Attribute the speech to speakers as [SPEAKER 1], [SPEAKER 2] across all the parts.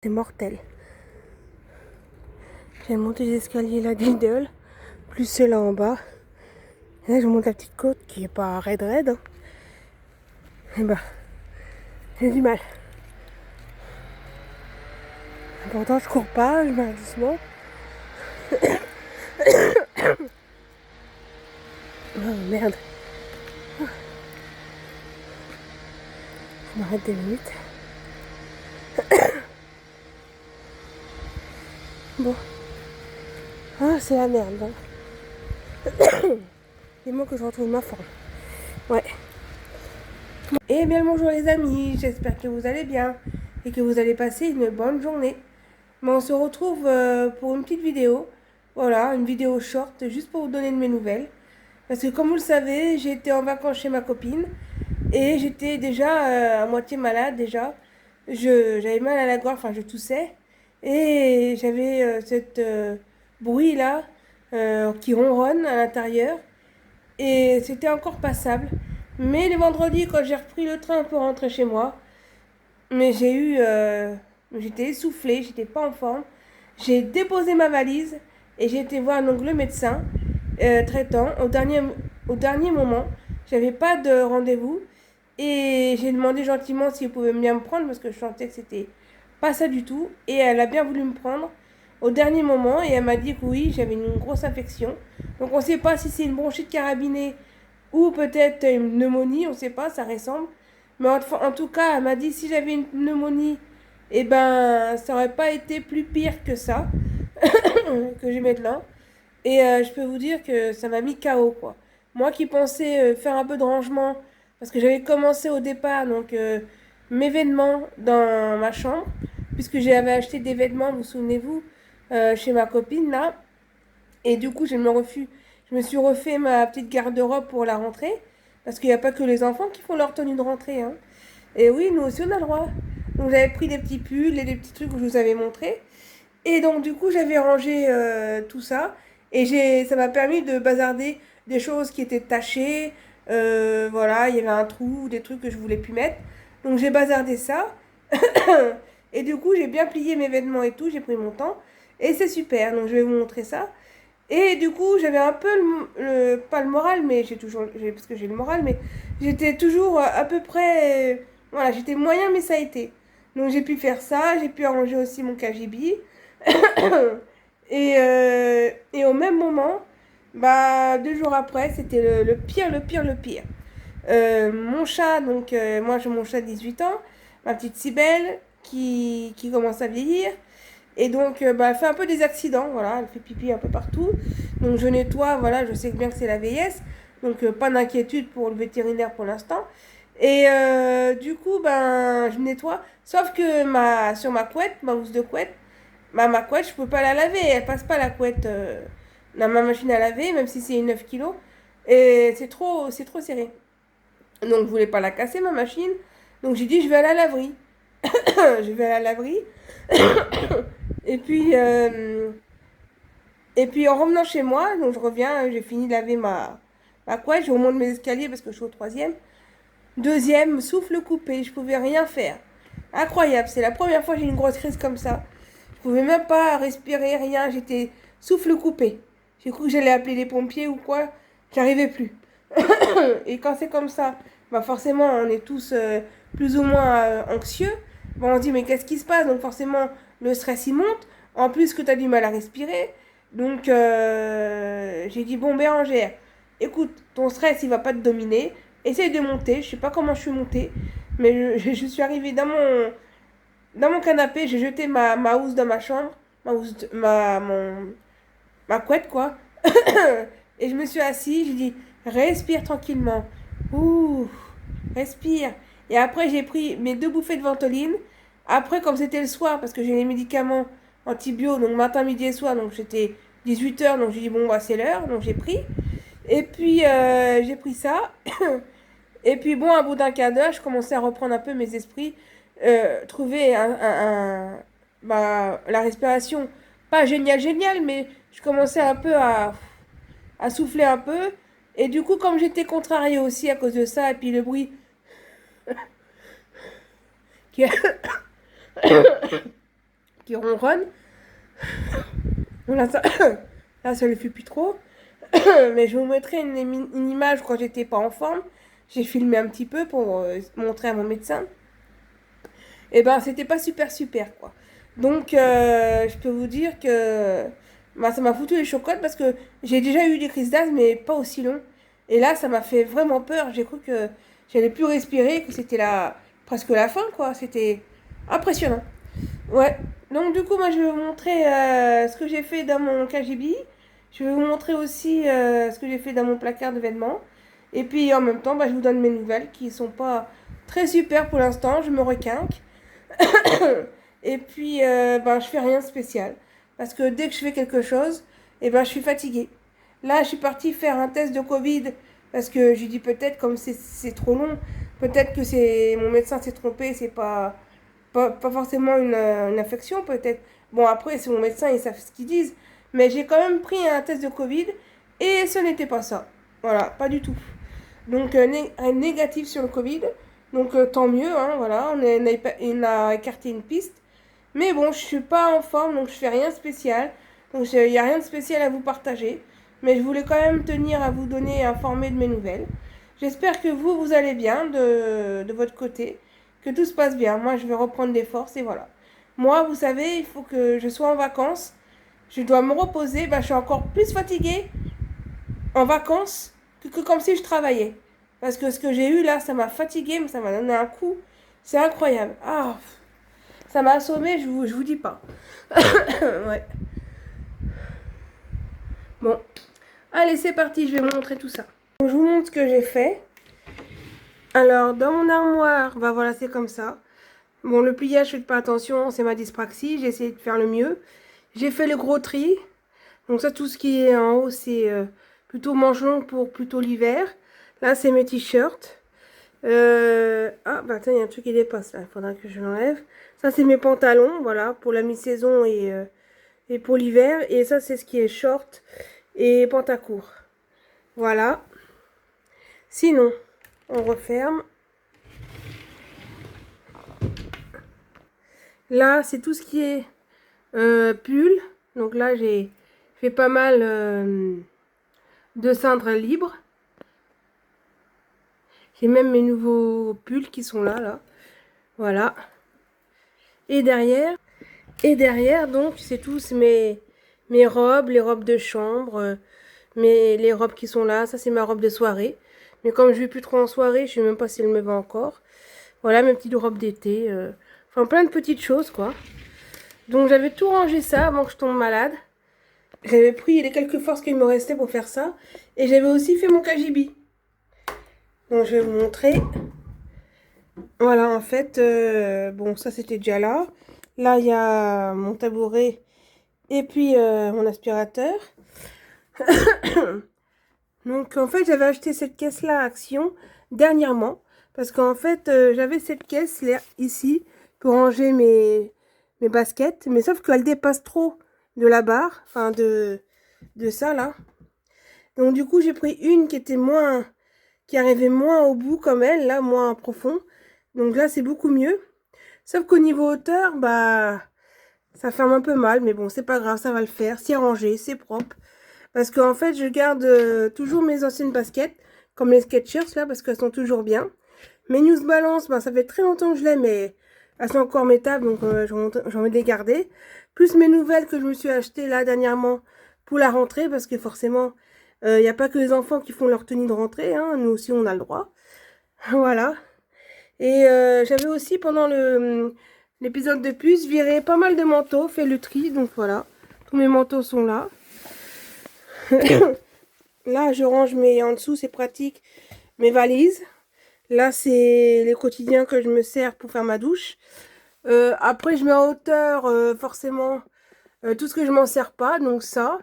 [SPEAKER 1] C'est mortel. J'ai monté les escaliers là d'Idle, plus ceux-là en bas. Et là, je monte la petite côte qui est pas raide raide. Hein. Et bah, j'ai du mal. Pourtant, je cours pas, je marche doucement. Oh merde. Je m'arrête 2 minutes. Bon. Ah, c'est la merde. Hein. C'est moi que je retrouve ma forme. Ouais. Et bien le bonjour les amis, j'espère que vous allez bien et que vous allez passer une bonne journée. Mais on se retrouve pour une petite vidéo. Voilà, une vidéo short, juste pour vous donner de mes nouvelles. Parce que comme vous le savez, j'ai été en vacances chez ma copine. Et j'étais déjà à moitié malade déjà. J'avais mal à la gorge, enfin je toussais. Et j'avais cette bruit là qui ronronne à l'intérieur. Et c'était encore passable. Mais le vendredi, quand j'ai repris le train pour rentrer chez moi, mais j'étais essoufflée, j'étais pas en forme. J'ai déposé ma valise et j'ai été voir donc le médecin traitant au dernier moment. J'avais pas de rendez-vous et j'ai demandé gentiment s'il pouvait bien me prendre parce que je sentais que c'était pas ça du tout. Et elle a bien voulu me prendre au dernier moment et elle m'a dit que oui, j'avais une grosse infection. Donc on sait pas si c'est une bronchite carabinée ou peut-être une pneumonie, on sait pas, ça ressemble. Mais en tout cas, elle m'a dit si j'avais une pneumonie, eh ben, ça aurait pas été plus pire que ça, que j'ai maintenant. Et je peux vous dire que ça m'a mis KO, quoi. Moi qui pensais faire un peu de rangement, parce que j'avais commencé au départ, donc mes vêtements dans ma chambre, puisque j'avais acheté des vêtements, vous souvenez-vous, chez ma copine, là. Et du coup, je me suis refait ma petite garde-robe pour la rentrée, parce qu'il n'y a pas que les enfants qui font leur tenue de rentrée, hein. Et oui, nous aussi, on a le droit. Donc j'avais pris des petits pulls et des petits trucs que je vous avais montrés. Et donc du coup, j'avais rangé tout ça. Et ça m'a permis de bazarder des choses qui étaient tachées. Voilà, il y avait un trou, des trucs que je voulais plus mettre. Donc j'ai bazardé ça. Et du coup, j'ai bien plié mes vêtements et tout. J'ai pris mon temps. Et c'est super. Donc je vais vous montrer ça. Et du coup, j'avais un peu pas le moral, mais parce que j'ai le moral, mais j'étais toujours à peu près, voilà, j'étais moyen, mais ça a été. Donc j'ai pu faire ça, j'ai pu arranger aussi mon KGB. Et au même moment, bah, 2 jours après, c'était le pire, le pire, le pire. Mon chat, donc moi j'ai mon chat de 18 ans, ma petite Cybèle, qui commence à vieillir. Et donc, bah, elle fait un peu des accidents, voilà, elle fait pipi un peu partout. Donc, je nettoie, voilà, je sais bien que c'est la vieillesse. Donc, pas d'inquiétude pour le vétérinaire pour l'instant. Et du coup, ben, je nettoie. Sauf que sur ma couette, ma housse de couette, ma couette, je peux pas la laver. Elle passe pas la couette dans ma machine à laver, même si c'est 9 kilos. Et c'est trop serré. Donc, je voulais pas la casser, ma machine. Donc, j'ai dit, je vais à la laverie. Je vais à la laverie. Et puis, en revenant chez moi, donc je reviens, j'ai fini de laver ma couette, je remonte mes escaliers parce que je suis au troisième. Deuxième, souffle coupé, je pouvais rien faire. Incroyable, c'est la première fois que j'ai une grosse crise comme ça. Je pouvais même pas respirer, rien, j'étais souffle coupé. J'ai cru que j'allais appeler les pompiers ou quoi, j'arrivais plus. Et quand c'est comme ça, bah forcément, on est tous plus ou moins anxieux. Bon, on se dit, mais qu'est-ce qui se passe? Donc forcément, le stress, il monte. En plus que tu as du mal à respirer. Donc, j'ai dit, bon, Bérangère, écoute, ton stress, il va pas te dominer. Essaye de monter. Je sais pas comment je suis montée. Mais je suis arrivée dans mon canapé. J'ai jeté ma housse dans ma chambre. Ma couette, quoi. Et je me suis assise. J'ai dit, respire tranquillement. Ouh, respire. Et après, j'ai pris mes 2 bouffées de ventoline. Après, comme c'était le soir, parce que j'ai les médicaments antibio, donc matin, midi et soir, donc j'étais 18 h, donc j'ai dit, bon, bah, c'est l'heure, donc j'ai pris. Et puis, j'ai pris ça. Et puis, bon, à bout d'un quart d'heure, je commençais à reprendre un peu mes esprits, trouver bah, la respiration, pas génial, génial, mais je commençais un peu à souffler un peu. Et du coup, comme j'étais contrariée aussi à cause de ça, et puis le bruit qui, qui ronronne. Donc là, là, ça le fait plus trop. Mais je vous montrerai une image quand j'étais pas en forme. J'ai filmé un petit peu pour montrer à mon médecin. Et ben, c'était pas super, quoi. Donc, je peux vous dire que bah, ça m'a foutu les chocottes parce que j'ai déjà eu des crises d'asthme, mais pas aussi long. Et là, ça m'a fait vraiment peur. J'ai cru que j'allais plus respirer, que c'était presque la fin, quoi. C'était impressionnant. Ouais. Donc, du coup, moi, je vais vous montrer ce que j'ai fait dans mon KGB. Je vais vous montrer aussi ce que j'ai fait dans mon placard de vêtements. Et puis, en même temps, bah, je vous donne mes nouvelles qui sont pas très super pour l'instant. Je me requinque. Et puis, ben, je fais rien de spécial. Parce que dès que je fais quelque chose, ben, je suis fatiguée. Là, je suis partie faire un test de Covid. Parce que j'ai dit peut-être, comme c'est trop long, peut-être que mon médecin s'est trompé, c'est pas forcément une infection, peut-être. Bon, après, c'est mon médecin, ils savent ce qu'ils disent. Mais j'ai quand même pris un test de Covid et ce n'était pas ça. Voilà, pas du tout. Donc, un négatif sur le Covid. Donc, tant mieux, hein, voilà, on a écarté une piste. Mais bon, je suis pas en forme, donc je fais rien de spécial. Donc, il n'y a rien de spécial à vous partager. Mais je voulais quand même tenir à vous donner, informer de mes nouvelles. J'espère que vous allez bien de votre côté. Que tout se passe bien. Moi, je vais reprendre des forces et voilà. Moi, vous savez, il faut que je sois en vacances. Je dois me reposer. Ben, je suis encore plus fatiguée en vacances que comme si je travaillais. Parce que ce que j'ai eu là, ça m'a fatiguée, mais ça m'a donné un coup. C'est incroyable. Ah, ça m'a assommé, je vous dis pas. Ouais. Bon. Allez, c'est parti, je vais vous montrer tout ça. Donc, je vous montre ce que j'ai fait. Alors, dans mon armoire, bah voilà, c'est comme ça. Bon, le pliage, faites pas attention, c'est ma dyspraxie. J'ai essayé de faire le mieux. J'ai fait le gros tri. Donc ça, tout ce qui est en haut, c'est plutôt manches longues pour plutôt l'hiver. Là, c'est mes t-shirts. Ah, bah attends, il y a un truc qui dépasse là. Il faudra que je l'enlève. Ça, c'est mes pantalons, voilà, pour la mi-saison et pour l'hiver. Et ça, c'est ce qui est short et pantacourt. Voilà. Sinon, on referme. Là, c'est tout ce qui est pull. Donc là, j'ai fait pas mal de cintres libres. J'ai même mes nouveaux pulls qui sont là. Voilà. Et derrière, donc, c'est tous mes robes, les robes de chambre, les robes qui sont là. Ça, c'est ma robe de soirée. Mais comme je vais plus trop en soirée, je sais même pas si elle me va encore. Voilà, mes petites robes d'été. Enfin, plein de petites choses, quoi. Donc, j'avais tout rangé ça avant que je tombe malade. J'avais pris les quelques forces qu'il me restait pour faire ça. Et j'avais aussi fait mon KGB. Donc, je vais vous montrer. Voilà, en fait, bon, ça, c'était déjà là. Là, il y a mon tabouret et puis mon aspirateur. Donc, en fait, j'avais acheté cette caisse-là à Action dernièrement. Parce qu'en fait, j'avais cette caisse là, ici pour ranger mes baskets. Mais sauf qu'elle dépasse trop de la barre. Enfin, de ça, là. Donc, du coup, j'ai pris une qui était qui arrivait moins au bout comme elle, là, moins profond. Donc là, c'est beaucoup mieux. Sauf qu'au niveau hauteur, bah, ça ferme un peu mal. Mais bon, c'est pas grave, ça va le faire. C'est rangé, c'est propre. Parce qu'en fait, je garde toujours mes anciennes baskets, comme les Skechers, là, parce qu'elles sont toujours bien. Mes News Balance, bah, ça fait très longtemps que je l'ai, mais elles sont encore métables, donc j'en ai des garder. Plus mes nouvelles que je me suis achetées, là, dernièrement, pour la rentrée, parce que forcément, il n'y a pas que les enfants qui font leur tenue de rentrée, hein. Nous aussi, on a le droit. Voilà. Et j'avais aussi, pendant l'épisode de puce, viré pas mal de manteaux, fait le tri, donc voilà. Tous mes manteaux sont là. Là, je range en dessous, c'est pratique, mes valises. Là, c'est les quotidiens que je me sers pour faire ma douche. Après, je mets en hauteur, forcément, tout ce que je m'en sers pas. Donc ça,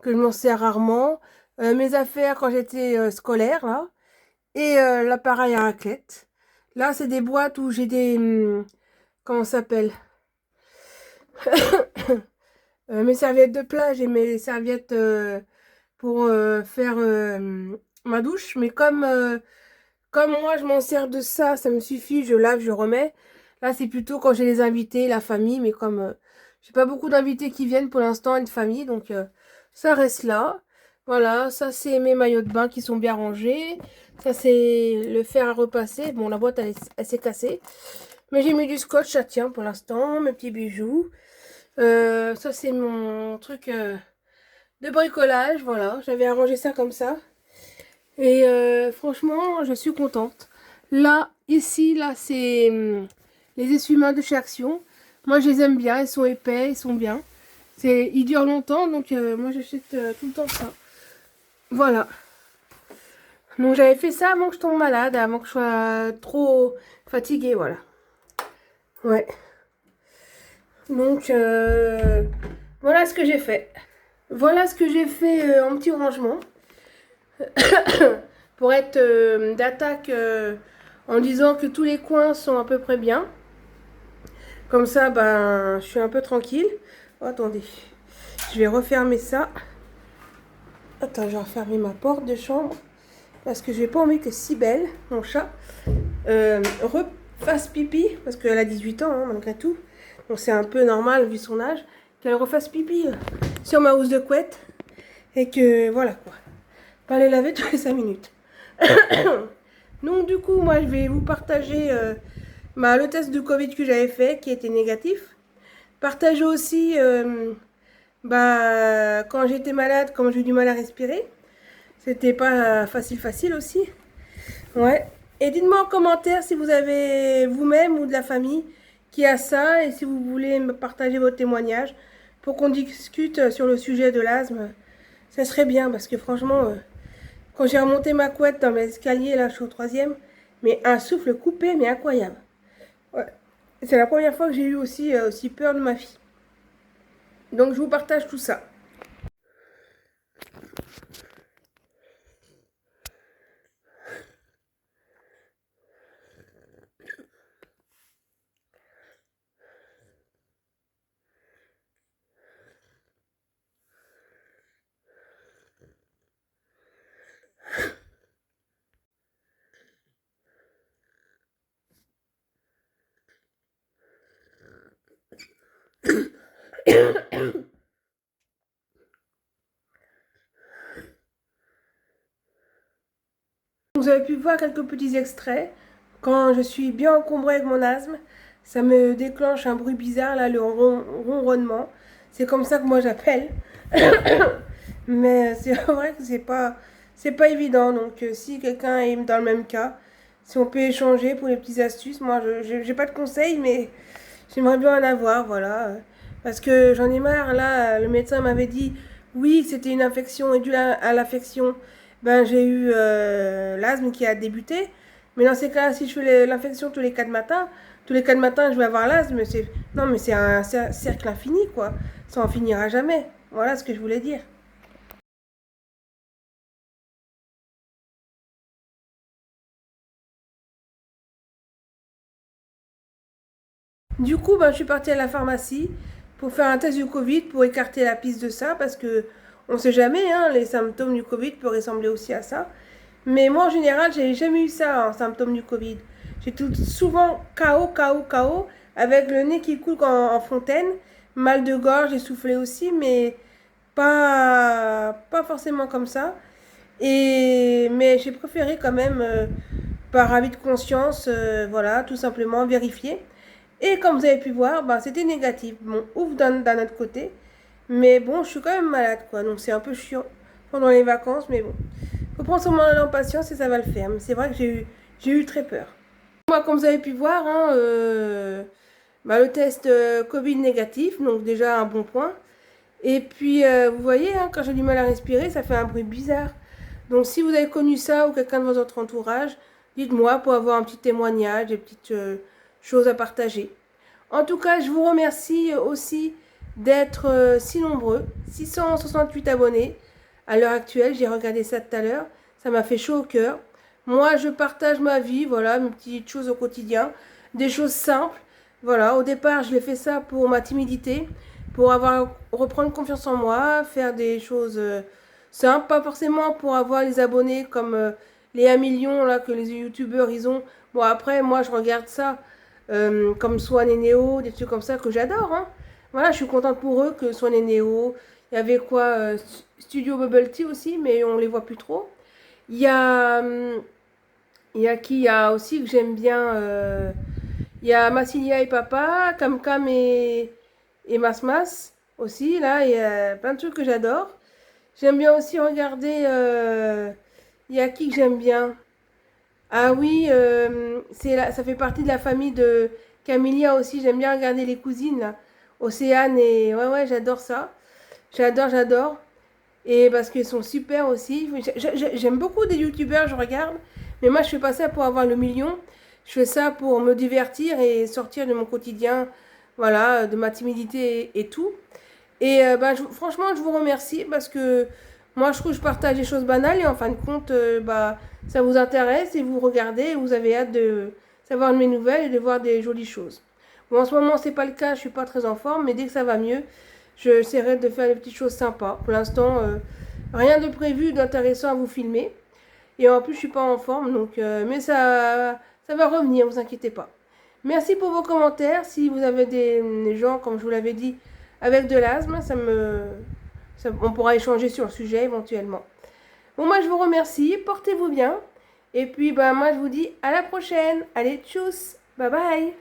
[SPEAKER 1] que je m'en sers rarement. Mes affaires quand j'étais scolaire, là. Et l'appareil à raclette. Là, c'est des boîtes où j'ai des... comment ça s'appelle? Mes serviettes de plage et mes serviettes pour faire ma douche. Mais comme moi, je m'en sers de ça, ça me suffit, je lave, je remets. Là, c'est plutôt quand j'ai les invités, la famille. Mais comme J'ai pas beaucoup d'invités qui viennent pour l'instant, une famille, donc ça reste là. Voilà, ça c'est mes maillots de bain qui sont bien rangés. Ça c'est le fer à repasser. Bon, la boîte elle s'est cassée. Mais j'ai mis du scotch, ça tient pour l'instant. Mes petits bijoux. Ça c'est mon truc de bricolage. Voilà, j'avais arrangé ça comme ça. Et franchement, je suis contente. Là, ici, là, c'est les essuie-mains de chez Action. Moi, je les aime bien. Ils sont épais, ils sont bien. Ils durent longtemps, donc moi, j'achète tout le temps ça. Voilà. Donc, j'avais fait ça avant que je tombe malade, avant que je sois trop fatiguée, voilà. Ouais. Donc, voilà ce que j'ai fait. Voilà ce que j'ai fait en petit rangement. Pour être d'attaque en disant que tous les coins sont à peu près bien. Comme ça, ben, je suis un peu tranquille. Oh, attendez, je vais refermer ça. Attends, je vais refermer ma porte de chambre. Parce que je n'ai pas envie que Cybèle, mon chat, refasse pipi. Parce qu'elle a 18 ans, hein, malgré tout. Donc c'est un peu normal, vu son âge, qu'elle refasse pipi sur ma housse de couette. Et que, voilà quoi. Pas les laver toutes les 5 minutes. Donc du coup, moi je vais vous partager le test de Covid que j'avais fait, qui était négatif. Partager aussi quand j'étais malade, quand j'ai eu du mal à respirer. C'était pas facile aussi. Ouais. Et dites-moi en commentaire si vous avez vous-même ou de la famille qui a ça et si vous voulez me partager vos témoignages pour qu'on discute sur le sujet de l'asthme. Ça serait bien parce que franchement, quand j'ai remonté ma couette dans l'escalier, là je suis au 3e, mais un souffle coupé, mais incroyable. Ouais. C'est la première fois que j'ai eu aussi peur de ma vie. Donc je vous partage tout ça. Vous avez pu voir quelques petits extraits. Quand je suis bien encombrée avec mon asthme, ça me déclenche un bruit bizarre, là, le ronronnement. C'est comme ça que moi j'appelle. Mais c'est vrai que c'est pas évident. Donc si quelqu'un est dans le même cas, si on peut échanger pour les petites astuces, moi je j'ai pas de conseils, mais j'aimerais bien en avoir, voilà. Parce que j'en ai marre, là, le médecin m'avait dit, oui, c'était une infection, et dû à l'infection, ben j'ai eu l'asthme qui a débuté. Mais dans ces cas-là, si je fais l'infection tous les 4 matins, je vais avoir l'asthme. Non, mais c'est un cercle infini, quoi. Ça en finira jamais. Voilà ce que je voulais dire. Du coup, ben, je suis partie à la pharmacie pour faire un test du Covid pour écarter la piste de ça parce que on sait jamais, hein, les symptômes du Covid peuvent ressembler aussi à ça. Mais moi, en général, j'ai jamais eu ça en symptômes du Covid. J'ai tout souvent KO, avec le nez qui coule en fontaine, mal de gorge, essoufflé aussi, mais pas forcément comme ça. Mais j'ai préféré quand même, par avis de conscience, voilà, tout simplement vérifier. Et comme vous avez pu voir, bah, c'était négatif. Bon, ouf d'un autre côté. Mais bon, je suis quand même malade, quoi. Donc c'est un peu chiant pendant les vacances. Mais bon, faut prendre son mal en patience et ça va le faire. Mais c'est vrai que j'ai eu très peur. Moi, comme vous avez pu voir, hein, le test Covid négatif. Donc déjà un bon point. Et puis, vous voyez, hein, quand j'ai du mal à respirer, ça fait un bruit bizarre. Donc si vous avez connu ça ou quelqu'un de votre entourage, dites-moi pour avoir un petit témoignage, des petites choses à partager. En tout cas, je vous remercie aussi d'être si nombreux, 668 abonnés à l'heure actuelle. J'ai regardé ça tout à l'heure, ça m'a fait chaud au cœur. Moi, je partage ma vie, voilà, mes petites choses au quotidien, des choses simples. Voilà, au départ, je l'ai fait ça pour ma timidité, pour reprendre confiance en moi, faire des choses simples, pas forcément pour avoir les abonnés comme les 1 million là que les youtubeurs ils ont. Bon après, moi je regarde ça comme Swan et Néo, des trucs comme ça que j'adore, hein. voilà, je suis contente pour eux que ce soit les Néo. Il y avait quoi Studio Bubble Tea aussi, mais on les voit plus trop. Il y a, il y a qui? Il y a aussi que j'aime bien. Il y a Massilia et Papa, Cam Cam et Mas Mas aussi. Là, il y a plein de trucs que j'adore. J'aime bien aussi regarder. Il y a qui que j'aime bien? Ah oui, ça fait partie de la famille de Camélia aussi. J'aime bien regarder les cousines là. Océane et ouais ouais, j'adore ça. J'adore. Et parce qu'ils sont super aussi. J'aime beaucoup des youtubeurs, je regarde. Mais moi, je fais pas ça pour avoir le million. Je fais ça pour me divertir et sortir de mon quotidien, voilà, de ma timidité et tout. Et franchement, je vous remercie parce que moi, je trouve que je partage des choses banales et en fin de compte, ça vous intéresse et vous regardez et vous avez hâte de savoir de mes nouvelles et de voir des jolies choses. Bon, en ce moment, c'est pas le cas, je suis pas très en forme, mais dès que ça va mieux, j'essaierai de faire des petites choses sympas. Pour l'instant, rien de prévu d'intéressant à vous filmer. Et en plus, je suis pas en forme, donc, mais ça va revenir, vous inquiétez pas. Merci pour vos commentaires. Si vous avez des gens, comme je vous l'avais dit, avec de l'asthme, on pourra échanger sur le sujet éventuellement. Bon, moi, je vous remercie. Portez-vous bien. Et puis, moi, je vous dis à la prochaine. Allez, tchuss. Bye bye.